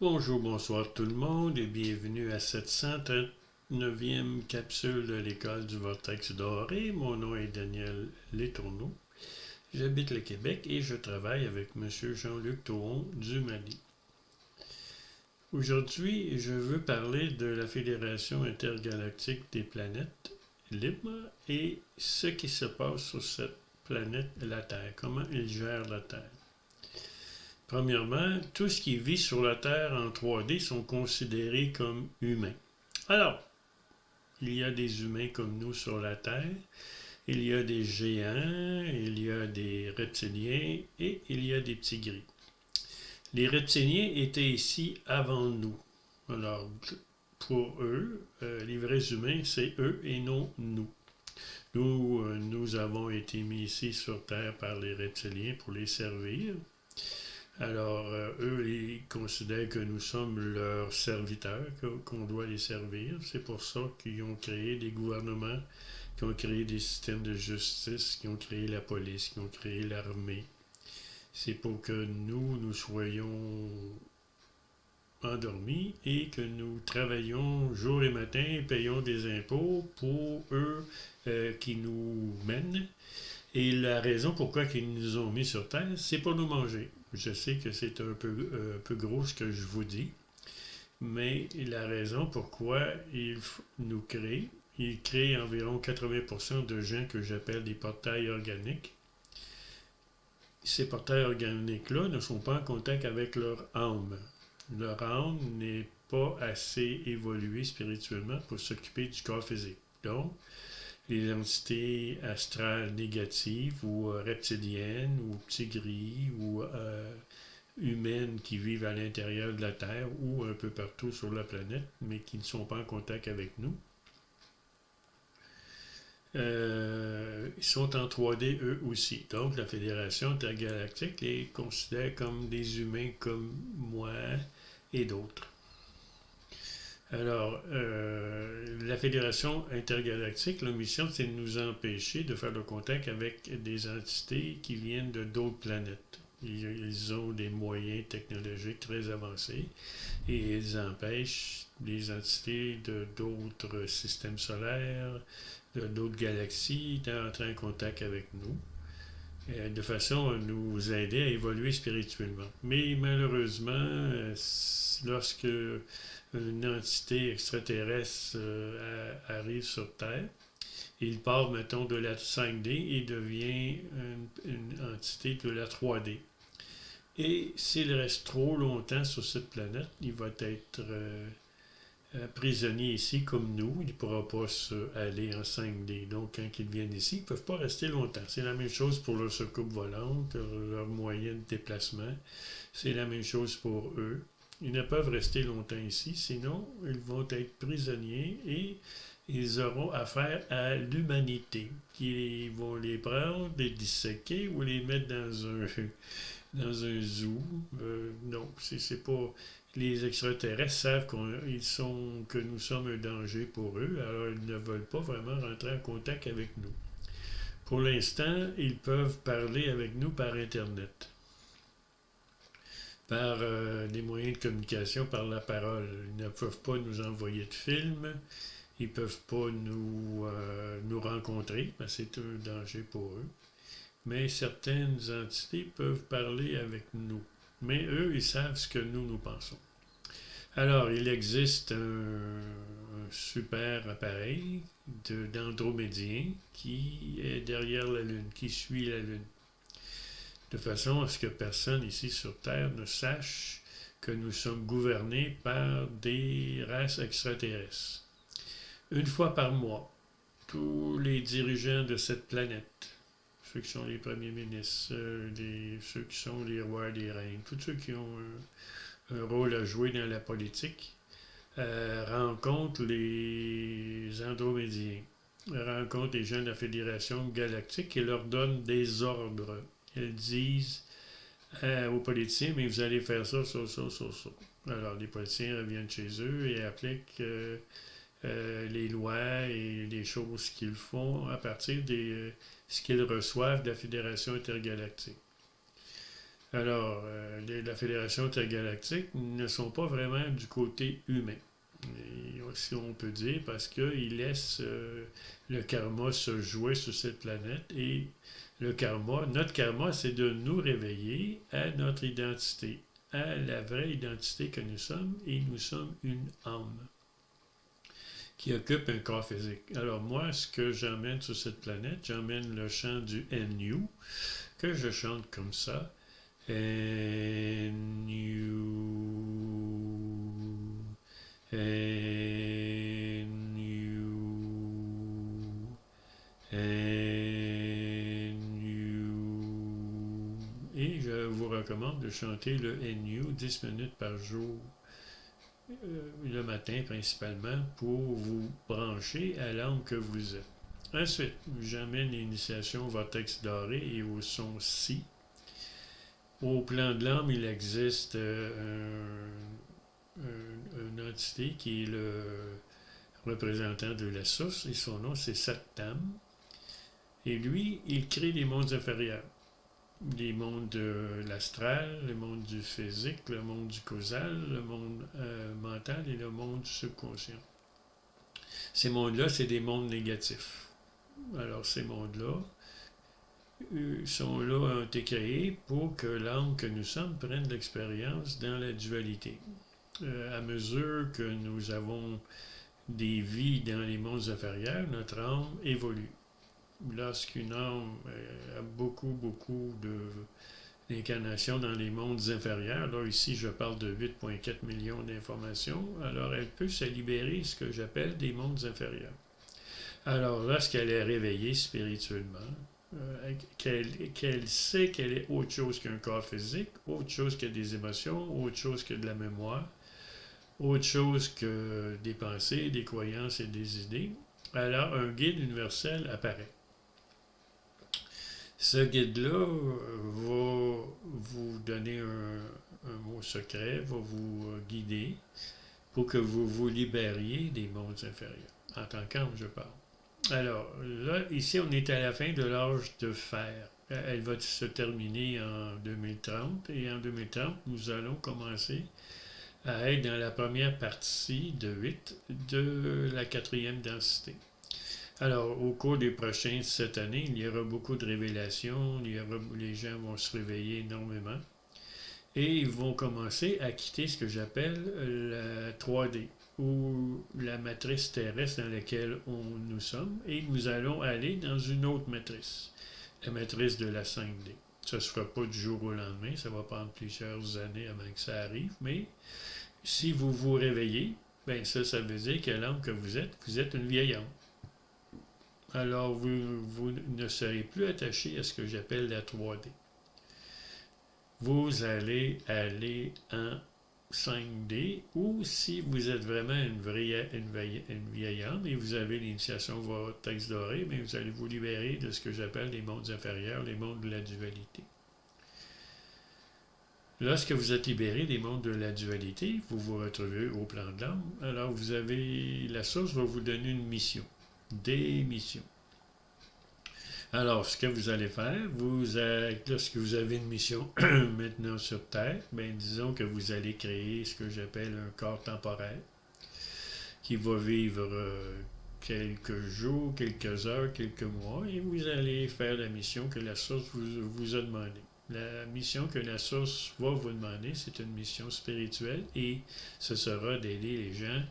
Bonjour, bonsoir tout le monde et bienvenue à cette 139e capsule de l'école du Vortex doré. Mon nom est Daniel Letourneau. J'habite le Québec et je travaille avec M. Jean-Luc Tauron du Mali. Aujourd'hui, je veux parler de la Fédération intergalactique des planètes libres et ce qui se passe sur cette planète, la Terre, comment ils gèrent la Terre. Premièrement, tout ce qui vit sur la Terre en 3D sont considérés comme humains. Alors, il y a des humains comme nous sur la Terre, il y a des géants, il y a des reptiliens et il y a des petits gris. Les reptiliens étaient ici avant nous. Alors, pour eux, les vrais humains, c'est eux et non nous. Nous avons été mis ici sur Terre par les reptiliens pour les servir. Alors, eux, ils considèrent que nous sommes leurs serviteurs, qu'on doit les servir. C'est pour ça qu'ils ont créé des gouvernements, qui ont créé des systèmes de justice, qui ont créé la police, qui ont créé l'armée. C'est pour que nous soyons endormis et que nous travaillions jour et matin, payons des impôts pour eux qui nous mènent. Et la raison pourquoi ils nous ont mis sur Terre, c'est pour nous manger. Je sais que c'est un peu gros ce que je vous dis, mais la raison pourquoi ils créent environ 80% de gens que j'appelle des portails organiques. Ces portails organiques-là ne sont pas en contact avec leur âme. Leur âme n'est pas assez évoluée spirituellement pour s'occuper du corps physique. Donc, les entités astrales négatives ou reptiliennes ou petits gris ou humaines qui vivent à l'intérieur de la Terre ou un peu partout sur la planète, mais qui ne sont pas en contact avec nous. Ils sont en 3D eux aussi. Donc la Fédération intergalactique les considère comme des humains comme moi et d'autres. Alors, la Fédération intergalactique, la mission, c'est de nous empêcher de faire le contact avec des entités qui viennent de d'autres planètes. Ils ont des moyens technologiques très avancés et ils empêchent les entités de d'autres systèmes solaires, de d'autres galaxies d'entrer en contact avec nous, de façon à nous aider à évoluer spirituellement. Mais malheureusement, lorsque une entité extraterrestre arrive sur Terre, il part, mettons, de la 5D et devient une entité de la 3D. Et s'il reste trop longtemps sur cette planète, il va être prisonnier ici comme nous. Il ne pourra pas aller en 5D. Donc, quand ils viennent ici, ils ne peuvent pas rester longtemps. C'est la même chose pour leur soucoupe volante, leur moyen de déplacement. C'est la même chose pour eux. Ils ne peuvent rester longtemps ici, sinon ils vont être prisonniers et ils auront affaire à l'humanité, qui vont les prendre, les disséquer ou les mettre dans un zoo. Non, c'est pas. Les extraterrestres savent que nous sommes un danger pour eux, alors ils ne veulent pas vraiment rentrer en contact avec nous. Pour l'instant, ils peuvent parler avec nous par Internet, par des moyens de communication, par la parole. Ils ne peuvent pas nous envoyer de films, ils ne peuvent pas nous rencontrer, parce que c'est un danger pour eux. Mais certaines entités peuvent parler avec nous. Mais eux, ils savent ce que nous pensons. Alors, il existe un super appareil d'Andromédien qui est derrière la Lune, qui suit la Lune, de façon à ce que personne ici sur Terre ne sache que nous sommes gouvernés par des races extraterrestres. Une fois par mois, tous les dirigeants de cette planète, ceux qui sont les premiers ministres, ceux qui sont les rois et les reines, tous ceux qui ont un rôle à jouer dans la politique, rencontrent les Andromédiens, rencontrent les gens de la Fédération galactique et leur donnent des ordres. Ils disent aux politiciens, mais vous allez faire ça, ça, ça, ça, ça. Alors les politiciens reviennent chez eux et appliquent les lois et les choses qu'ils font à partir de ce qu'ils reçoivent de la Fédération intergalactique. Alors, la Fédération intergalactique ne sont pas vraiment du côté humain, si on peut dire, parce qu'ils laissent le karma se jouer sur cette planète et notre karma, c'est de nous réveiller à notre identité, à la vraie identité que nous sommes, et nous sommes une âme qui occupe un corps physique. Alors moi, ce que j'emmène sur cette planète, j'emmène le chant du NU, que je chante comme ça. And you, and you, and you. Et je vous recommande de chanter le NU 10 minutes par jour, le matin principalement, pour vous brancher à l'âme que vous êtes. Ensuite, j'amène l'initiation au vortex doré et au son Si. Au plan de l'âme, il existe une entité qui est le représentant de la source, et son nom c'est Satnam. Et lui, il crée des mondes inférieurs. Les mondes de l'astral, le monde du physique, le monde du causal, le monde mental et le monde du subconscient. Ces mondes-là, c'est des mondes négatifs. Alors, ces mondes-là sont là, ont été créés pour que l'âme que nous sommes prenne l'expérience dans la dualité. À mesure que nous avons des vies dans les mondes inférieurs, notre âme évolue. Lorsqu'une âme a beaucoup d'incarnations dans les mondes inférieurs, là ici je parle de 8,4 millions d'informations, alors elle peut se libérer ce que j'appelle des mondes inférieurs. Alors lorsqu'elle est réveillée spirituellement, qu'elle sait qu'elle est autre chose qu'un corps physique, autre chose que des émotions, autre chose que de la mémoire, autre chose que des pensées, des croyances et des idées, alors un guide universel apparaît. Ce guide-là va vous donner un mot secret, va vous guider pour que vous vous libériez des mondes inférieurs. En tant qu'âme, je parle. Alors, là, ici, on est à la fin de l'âge de fer. Elle va se terminer en 2030 et en 2030, nous allons commencer à être dans la première partie de 8 de la quatrième densité. Alors, au cours des prochaines 7 années, il y aura beaucoup de révélations, les gens vont se réveiller énormément et ils vont commencer à quitter ce que j'appelle la 3D ou la matrice terrestre dans laquelle nous sommes et nous allons aller dans une autre matrice, la matrice de la 5D. Ça ne se fera pas du jour au lendemain, ça va prendre plusieurs années avant que ça arrive, mais si vous vous réveillez, ben ça veut dire que l'âme que vous êtes une vieille âme. Alors, vous ne serez plus attaché à ce que j'appelle la 3D. Vous allez aller en 5D, ou si vous êtes vraiment une vieille âme et vous avez l'initiation vortex doré, mais vous allez vous libérer de ce que j'appelle les mondes inférieurs, les mondes de la dualité. Lorsque vous êtes libéré des mondes de la dualité, vous vous retrouvez au plan de l'âme, alors la source va vous donner une mission. Des missions. Alors, ce que vous allez faire, lorsque vous avez une mission maintenant sur Terre, ben, disons que vous allez créer ce que j'appelle un corps temporaire qui va vivre quelques jours, quelques heures, quelques mois, et vous allez faire la mission que la source vous a demandé. La mission que la source va vous demander, c'est une mission spirituelle et ce sera d'aider les gens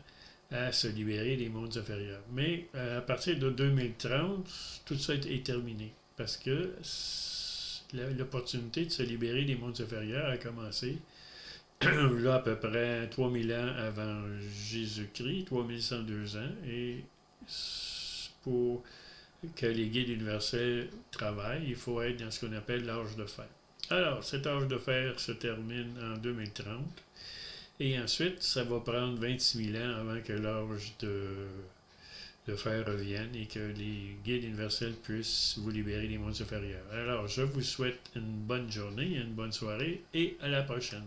à se libérer des mondes inférieurs. Mais à partir de 2030, tout ça est terminé parce que l'opportunité de se libérer des mondes inférieurs a commencé là à peu près 3000 ans avant Jésus-Christ, 3102 ans, et pour que les guides universels travaillent, il faut être dans ce qu'on appelle l'âge de fer. Alors, cet âge de fer se termine en 2030. Et ensuite, ça va prendre 26 000 ans avant que l'âge de fer revienne et que les guides universels puissent vous libérer des mondes inférieurs. Alors, je vous souhaite une bonne journée, une bonne soirée et à la prochaine.